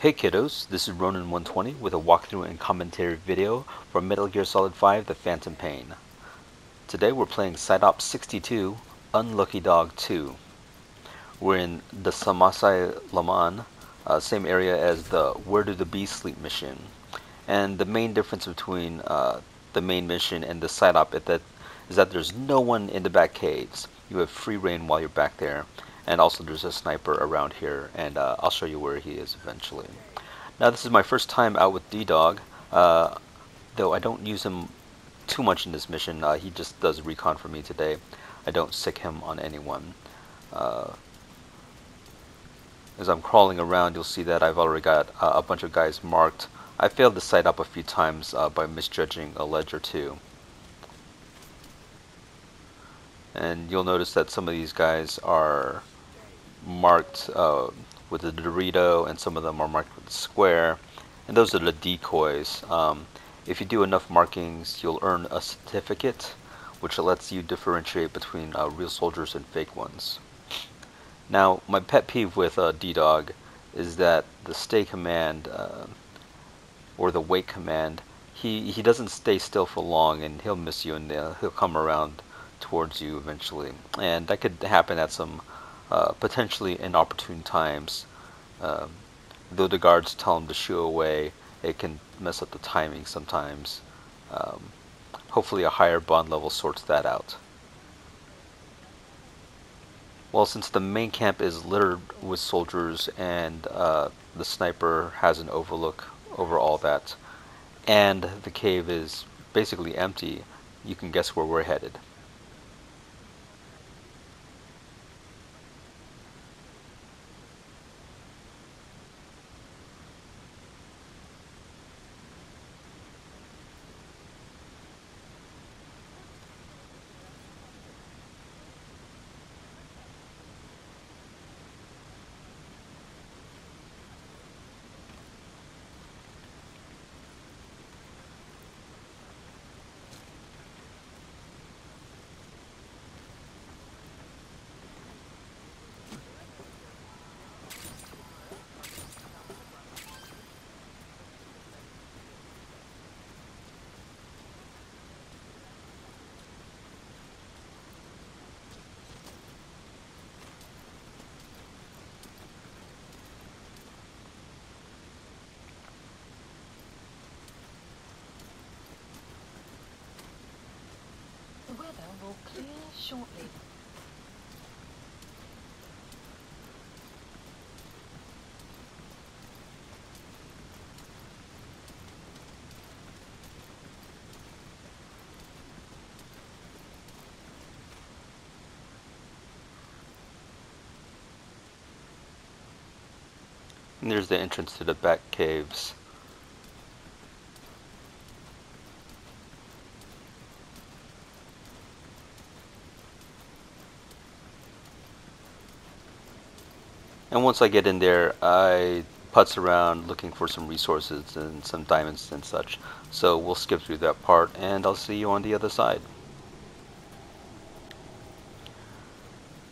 Hey kiddos, this is Ronin120 with a walkthrough and commentary video for Metal Gear Solid 5 The Phantom Pain. Today we're playing Side Op 62, Unlucky Dog 2. We're in the Smasei Laman, same area as the Where Do the Bees Sleep mission. And the main difference between the main mission and the Side Op is that there's no one in the back caves. You have free reign while you're back there. And also there's a sniper around here, and I'll show you where he is eventually. Now this is my first time out with D-Dog, though I don't use him too much in this mission. He just does recon for me today. I don't sick him on anyone. As I'm crawling around, you'll see that I've already got a bunch of guys marked. I failed to sight up a few times by misjudging a ledge or two. And you'll notice that some of these guys are marked with a Dorito, and some of them are marked with a square, and those are the decoys. If you do enough markings, you'll earn a certificate, which lets you differentiate between real soldiers and fake ones. Now, my pet peeve with D-Dog is that the stay command, or the wait command, he doesn't stay still for long, and he'll miss you, and he'll come around towards you eventually. And that could happen at some potentially inopportune times. Though the guards tell him to shoo away, it can mess up the timing sometimes. Hopefully a higher bond level sorts that out. Well, since the main camp is littered with soldiers and the sniper has an overlook over all that, and the cave is basically empty, you can guess where we're headed. The weather will clear shortly. And there's the entrance to the back caves. And once I get in there, I putz around looking for some resources and some diamonds and such. So we'll skip through that part, and I'll see you on the other side.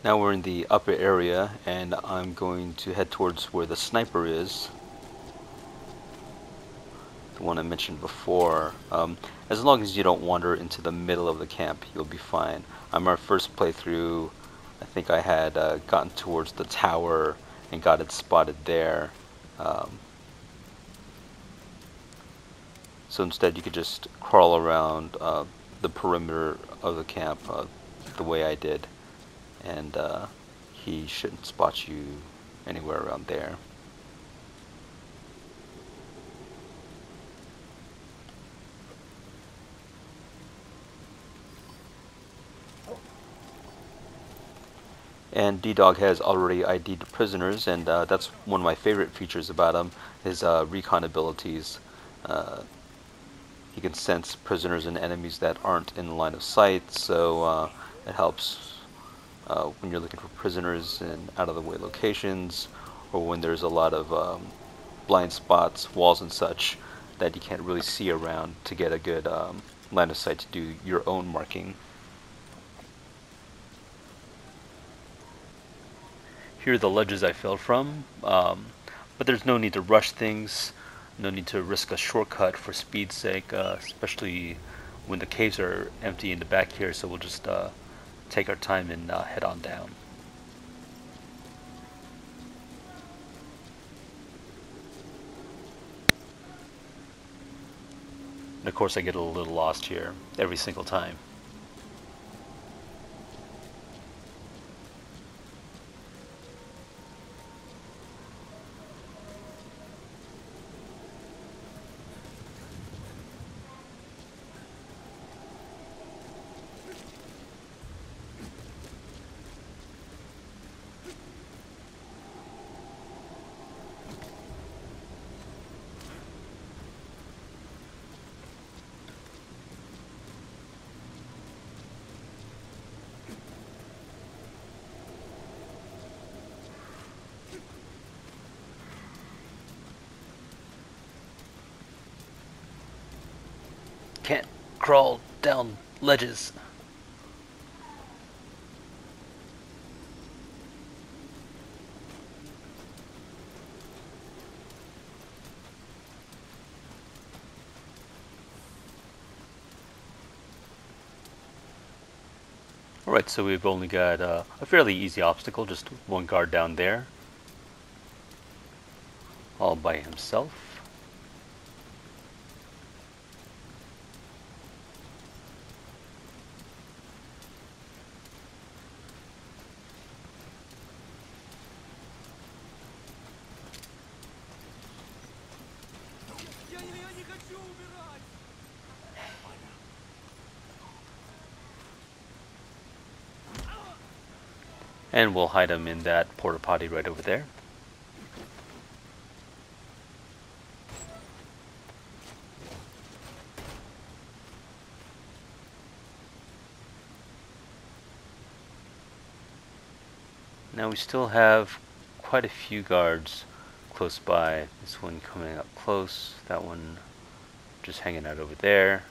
Now we're in the upper area, and I'm going to head towards where the sniper is. The one I mentioned before. As long as you don't wander into the middle of the camp, you'll be fine. On my first playthrough, I think I had gotten towards the tower and got it spotted there. So instead you could just crawl around the perimeter of the camp the way I did, and he shouldn't spot you anywhere around there. And D-Dog has already ID'd the prisoners, and that's one of my favorite features about him, his recon abilities. He can sense prisoners and enemies that aren't in the line of sight, so it helps when you're looking for prisoners in out-of-the-way locations, or when there's a lot of blind spots, walls and such, that you can't really see around to get a good line of sight to do your own marking. Here are the ledges I fell from. But there's no need to rush things, no need to risk a shortcut for speed's sake, especially when the caves are empty in the back here, so we'll just take our time and head on down. And of course I get a little lost here every single time. Can't crawl down ledges. Alright, so we've only got a fairly easy obstacle, just one guard down there, all by himself. And we'll hide him in that porta potty right over there. Now we still have quite a few guards close by. This one coming up close, that one just hanging out over there.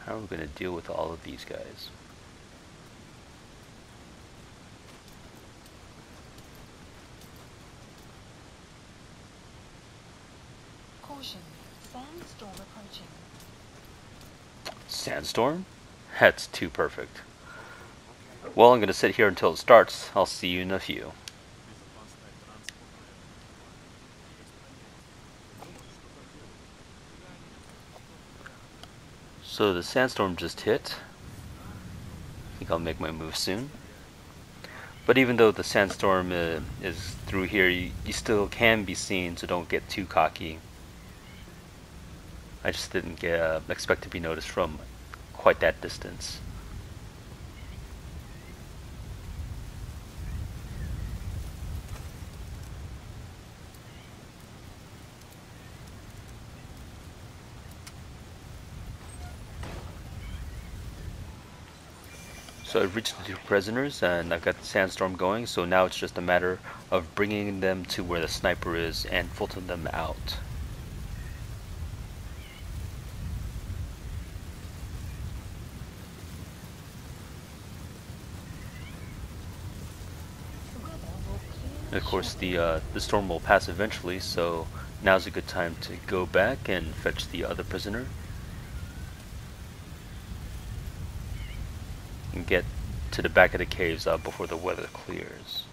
How are we going to deal with all of these guys? Caution, sandstorm approaching. Sandstorm? That's too perfect. Well, I'm going to sit here until it starts. I'll see you in a few. So the sandstorm just hit. I think I'll make my move soon. But even though the sandstorm is through here, you still can be seen, so don't get too cocky. I just didn't expect to be noticed from quite that distance. So I've reached the two prisoners and I've got the sandstorm going, so now it's just a matter of bringing them to where the sniper is and filtering them out. And of course the storm will pass eventually, so now's a good time to go back and fetch the other prisoner. And get to the back of the caves before the weather clears.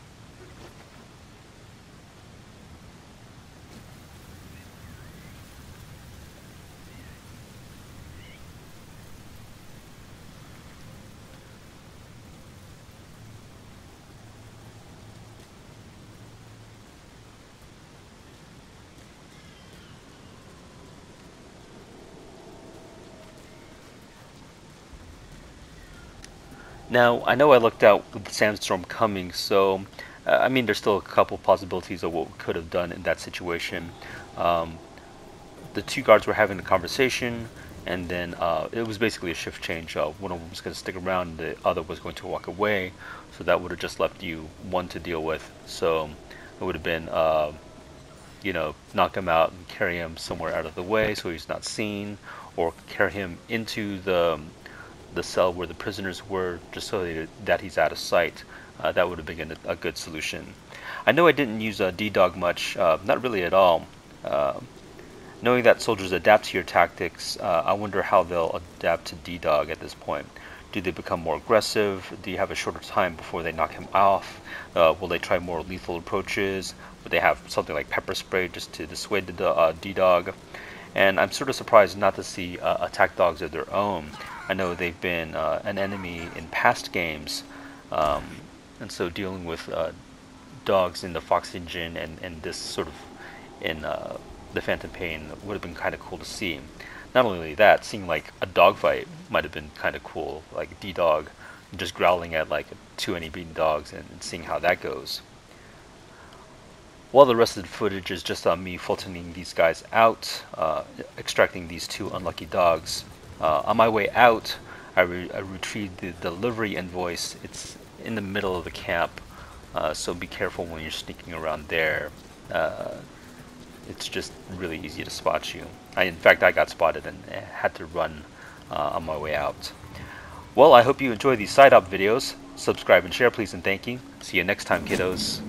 Now, I know I looked out with the sandstorm coming, so I mean, there's still a couple possibilities of what we could have done in that situation. Um, the two guards were having a conversation, and then it was basically a shift change. One of them was going to stick around, the other was going to walk away, so that would have just left you one to deal with. So it would have been, you know, knock him out and carry him somewhere out of the way so he's not seen, or carry him into the cell where the prisoners were, just so that he's out of sight. That would have been a good solution. I know I didn't use D-Dog much, not really at all. Knowing that soldiers adapt to your tactics, I wonder how they'll adapt to D-Dog at this point. Do they become more aggressive? Do you have a shorter time before they knock him off? Will they try more lethal approaches? Will they have something like pepper spray just to dissuade the D-Dog? And I'm sort of surprised not to see attack dogs of their own. I know they've been an enemy in past games, and so dealing with dogs in the Fox engine and this sort of in the Phantom Pain would have been kind of cool to see. Not only that, seeing like a dogfight might have been kind of cool, like D-Dog just growling at like two enemy dogs and seeing how that goes. While the rest of the footage is just on me fultoning these guys out, extracting these two unlucky dogs. On my way out, I retrieved the delivery invoice. It's in the middle of the camp, so be careful when you're sneaking around there. It's just really easy to spot you. In fact, I got spotted and had to run on my way out. Well, I hope you enjoy these side op videos. Subscribe and share, please, and thank you. See you next time, kiddos.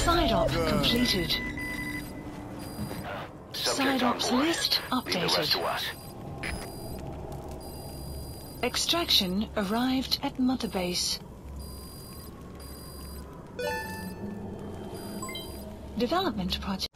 Side op completed. Side ops list updated. Extraction arrived at Mother Base. Development project.